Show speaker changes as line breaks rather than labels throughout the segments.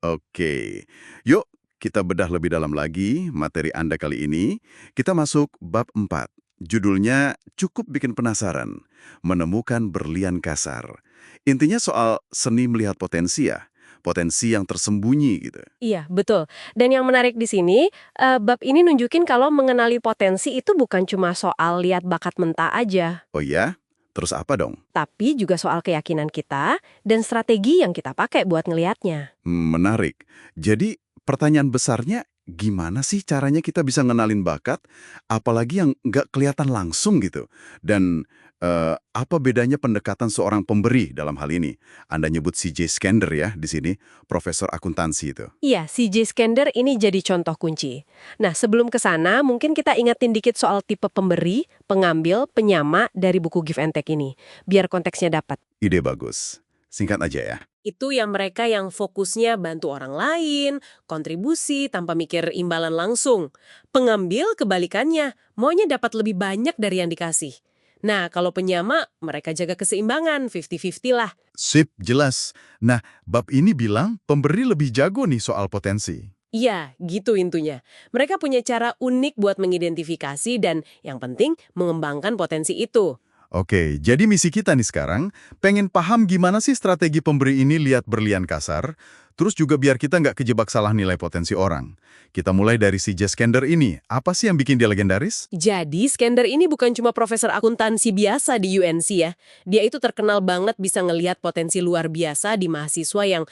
Oke, yuk kita bedah lebih dalam lagi materi Anda kali ini. Kita masuk bab 4. Judulnya cukup bikin penasaran, menemukan berlian kasar. Intinya soal seni melihat potensi ya, potensi yang tersembunyi gitu.
Iya, betul. Dan yang menarik di sini, bab ini nunjukin kalau mengenali potensi itu bukan cuma soal lihat bakat mentah aja,
Oh ya? Terus apa dong?
tapi juga soal keyakinan kita dan strategi yang kita pakai buat ngelihatnya.
Menarik. Jadi pertanyaan besarnya gimana sih caranya kita bisa ngenalin bakat, apalagi yang nggak kelihatan langsung gitu? Dan apa bedanya pendekatan seorang pemberi dalam hal ini? Anda nyebut C.J. Skender ya di sini, profesor akuntansi itu.
Iya, si J. Skender ini jadi contoh kunci. Nah, sebelum ke sana, mungkin kita ingetin dikit soal tipe pemberi, pengambil, penyama dari buku Give and Take ini, biar konteksnya dapat.
Ide bagus. Singkat aja ya.
Itu yang mereka yang fokusnya bantu orang lain, kontribusi tanpa mikir imbalan langsung. Pengambil kebalikannya, maunya dapat lebih banyak dari yang dikasih. Nah, kalau penyama, mereka jaga keseimbangan, 50-50 lah.
Sip, jelas. Nah, bab ini bilang pemberi lebih jago nih soal potensi.
Iya, gitu intunya. Mereka punya cara unik buat mengidentifikasi dan yang penting mengembangkan potensi itu.
Oke, jadi misi kita nih sekarang, pengen paham gimana sih strategi pemberi ini lihat berlian kasar, terus juga biar kita nggak kejebak salah nilai potensi orang. Kita mulai dari si Jess Kender ini, apa sih yang bikin dia legendaris?
Jadi, Skender ini bukan cuma profesor akuntansi biasa di UNC ya. Dia itu terkenal banget bisa ngelihat potensi luar biasa di mahasiswa yang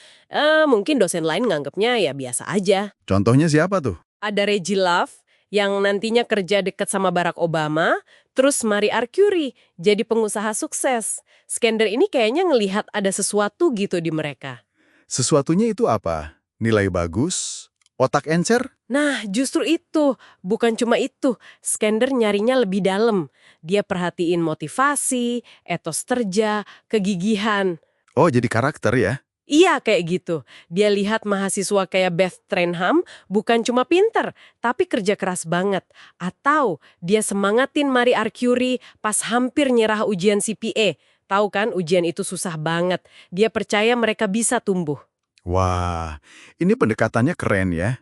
mungkin dosen lain nganggapnya ya biasa aja.
Contohnya siapa tuh?
Ada Reggie Love yang nantinya kerja dekat sama Barack Obama, terus Marie Curie jadi pengusaha sukses. Skender ini kayaknya ngelihat ada sesuatu gitu di mereka.
Sesuatunya itu apa? Nilai bagus? Otak encer?
Nah, justru itu. Bukan cuma itu. Skender nyarinya lebih dalam. Dia perhatiin motivasi, etos kerja, kegigihan.
Oh, jadi karakter ya?
Iya, kayak gitu. Dia lihat mahasiswa kayak Beth Trenham bukan cuma pinter, tapi kerja keras banget. Atau dia semangatin Marie Curie pas hampir nyerah ujian CPA. Tahu kan, ujian itu susah banget. Dia percaya mereka bisa tumbuh.
Wah, ini pendekatannya keren ya.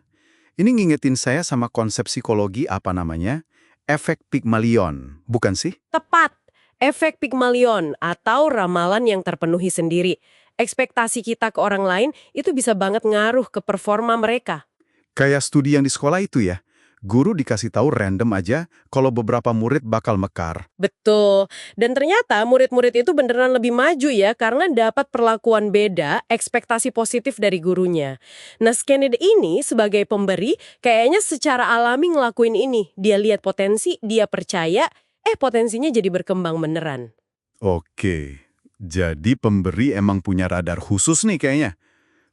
Ini ngingetin saya sama konsep psikologi apa namanya? Efek Pygmalion, bukan sih?
Tepat, efek Pygmalion atau ramalan yang terpenuhi sendiri. Ekspektasi kita ke orang lain itu bisa banget ngaruh ke performa mereka.
Kayak studi yang di sekolah itu ya. Guru dikasih tahu random aja kalau beberapa murid bakal mekar.
Betul. Dan ternyata murid-murid itu beneran lebih maju ya karena dapat perlakuan beda, ekspektasi positif dari gurunya. Nah, Kennedy ini sebagai pemberi kayaknya secara alami ngelakuin ini. Dia lihat potensi, dia percaya, potensinya jadi berkembang beneran.
Oke, jadi pemberi emang punya radar khusus nih kayaknya.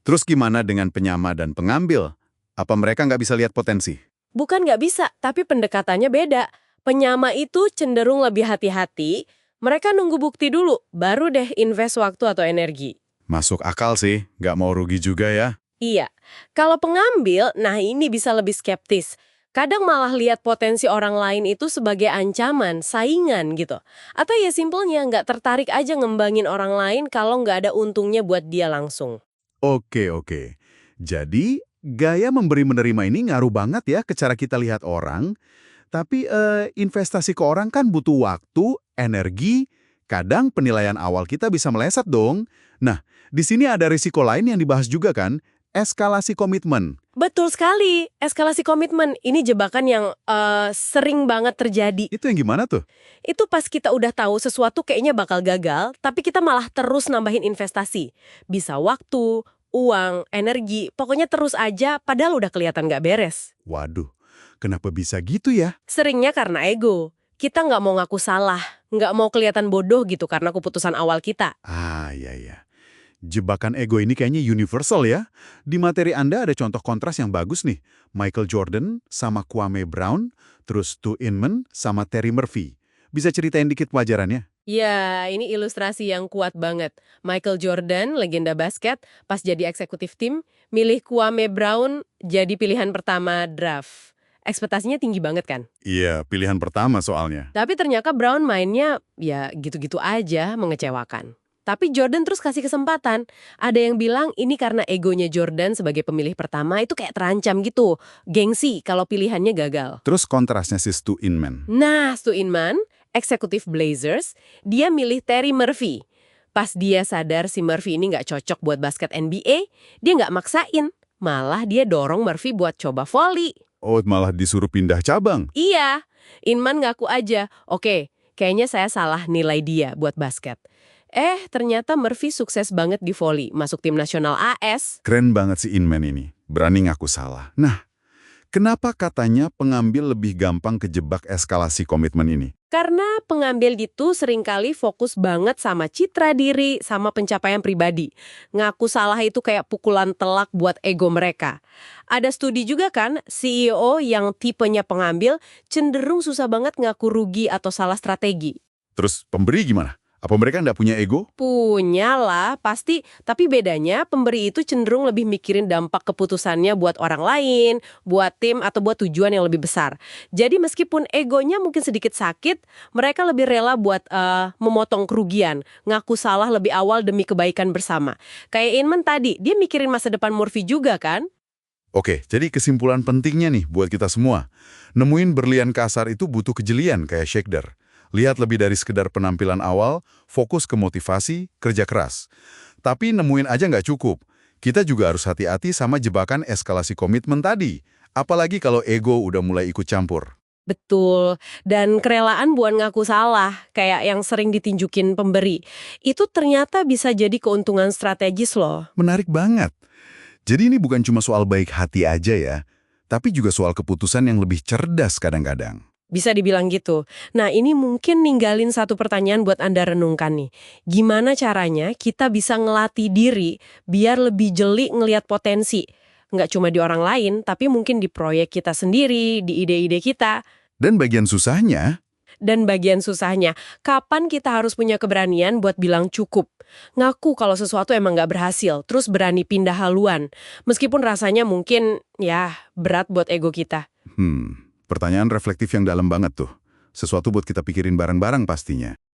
Terus gimana dengan penyama dan pengambil? Apa mereka nggak bisa lihat potensi?
Bukan nggak bisa, tapi pendekatannya beda. Penyama itu cenderung lebih hati-hati, mereka nunggu bukti dulu, baru deh invest waktu atau energi.
Masuk akal sih, nggak mau rugi juga ya.
Iya, kalau pengambil, nah ini bisa lebih skeptis. Kadang malah lihat potensi orang lain itu sebagai ancaman, saingan gitu. Atau ya simpelnya nggak tertarik aja ngembangin orang lain kalau nggak ada untungnya buat dia langsung.
Oke. Jadi, gaya memberi-menerima ini ngaruh banget ya ke cara kita lihat orang. Tapi investasi ke orang kan butuh waktu, energi, kadang penilaian awal kita bisa meleset dong. Nah, di sini ada risiko lain yang dibahas juga kan, eskalasi komitmen.
Betul sekali, eskalasi komitmen. Ini jebakan yang sering banget terjadi.
Itu yang gimana tuh?
Itu pas kita udah tahu sesuatu kayaknya bakal gagal, tapi kita malah terus nambahin investasi. Bisa waktu, uang, energi, pokoknya terus aja padahal udah kelihatan nggak beres.
Waduh, kenapa bisa gitu ya?
Seringnya karena ego. Kita nggak mau ngaku salah, nggak mau kelihatan bodoh gitu karena keputusan awal kita.
Iya. Jebakan ego ini kayaknya universal ya. Di materi Anda ada contoh kontras yang bagus nih. Michael Jordan sama Kwame Brown, terus Tu Inman sama Terry Murphy. Bisa ceritain dikit pelajarannya?
Ya, ini ilustrasi yang kuat banget. Michael Jordan, legenda basket, pas jadi eksekutif tim, milih Kwame Brown jadi pilihan pertama draft. Ekspektasinya tinggi banget kan?
Iya, pilihan pertama soalnya.
Tapi ternyata Brown mainnya ya gitu-gitu aja, mengecewakan. Tapi Jordan terus kasih kesempatan. Ada yang bilang ini karena egonya Jordan sebagai pemilih pertama itu kayak terancam gitu. Gengsi kalau pilihannya gagal.
Terus kontrasnya si Stu Inman.
Nah, Stu Inman, eksekutif Blazers, dia milih Terry Murphy. Pas dia sadar si Murphy ini nggak cocok buat basket NBA, dia nggak maksain. Malah dia dorong Murphy buat coba volley.
Oh, malah disuruh pindah cabang.
Iya, Inman ngaku aja, oke, kayaknya saya salah nilai dia buat basket. Ternyata Murphy sukses banget di volley, masuk tim nasional AS.
Keren banget si Inman ini. Berani ngaku salah. Nah, kenapa katanya pengambil lebih gampang kejebak eskalasi komitmen ini?
Karena pengambil itu seringkali fokus banget sama citra diri, sama pencapaian pribadi. Ngaku salah itu kayak pukulan telak buat ego mereka. Ada studi juga kan, CEO yang tipenya pengambil cenderung susah banget ngaku rugi atau salah strategi.
Terus pemberi gimana? Apa mereka nggak punya ego?
Punya lah, pasti. Tapi bedanya pemberi itu cenderung lebih mikirin dampak keputusannya buat orang lain, buat tim, atau buat tujuan yang lebih besar. Jadi meskipun egonya mungkin sedikit sakit, mereka lebih rela buat memotong kerugian, ngaku salah lebih awal demi kebaikan bersama. Kayak Inman tadi, dia mikirin masa depan Murphy juga kan?
Oke, jadi kesimpulan pentingnya nih buat kita semua. Nemuin berlian kasar itu butuh kejelian kayak shaker. Lihat lebih dari sekedar penampilan awal, fokus ke motivasi, kerja keras. Tapi nemuin aja nggak cukup. Kita juga harus hati-hati sama jebakan eskalasi komitmen tadi. Apalagi kalau ego udah mulai ikut campur.
Betul, dan kerelaan buat ngaku salah, kayak yang sering ditunjukin pemberi, itu ternyata bisa jadi keuntungan strategis loh.
Menarik banget. Jadi ini bukan cuma soal baik hati aja ya, tapi juga soal keputusan yang lebih cerdas kadang-kadang.
Bisa dibilang gitu. Nah, ini mungkin ninggalin satu pertanyaan buat Anda renungkan nih. Gimana caranya kita bisa ngelatih diri biar lebih jeli ngelihat potensi? Nggak cuma di orang lain, tapi mungkin di proyek kita sendiri, di ide-ide kita.
Dan bagian susahnya,
Kapan kita harus punya keberanian buat bilang cukup? Ngaku kalau sesuatu emang nggak berhasil, terus berani pindah haluan. Meskipun rasanya mungkin, ya, berat buat ego kita.
pertanyaan reflektif yang dalam banget tuh. Sesuatu buat kita pikirin bareng-bareng pastinya.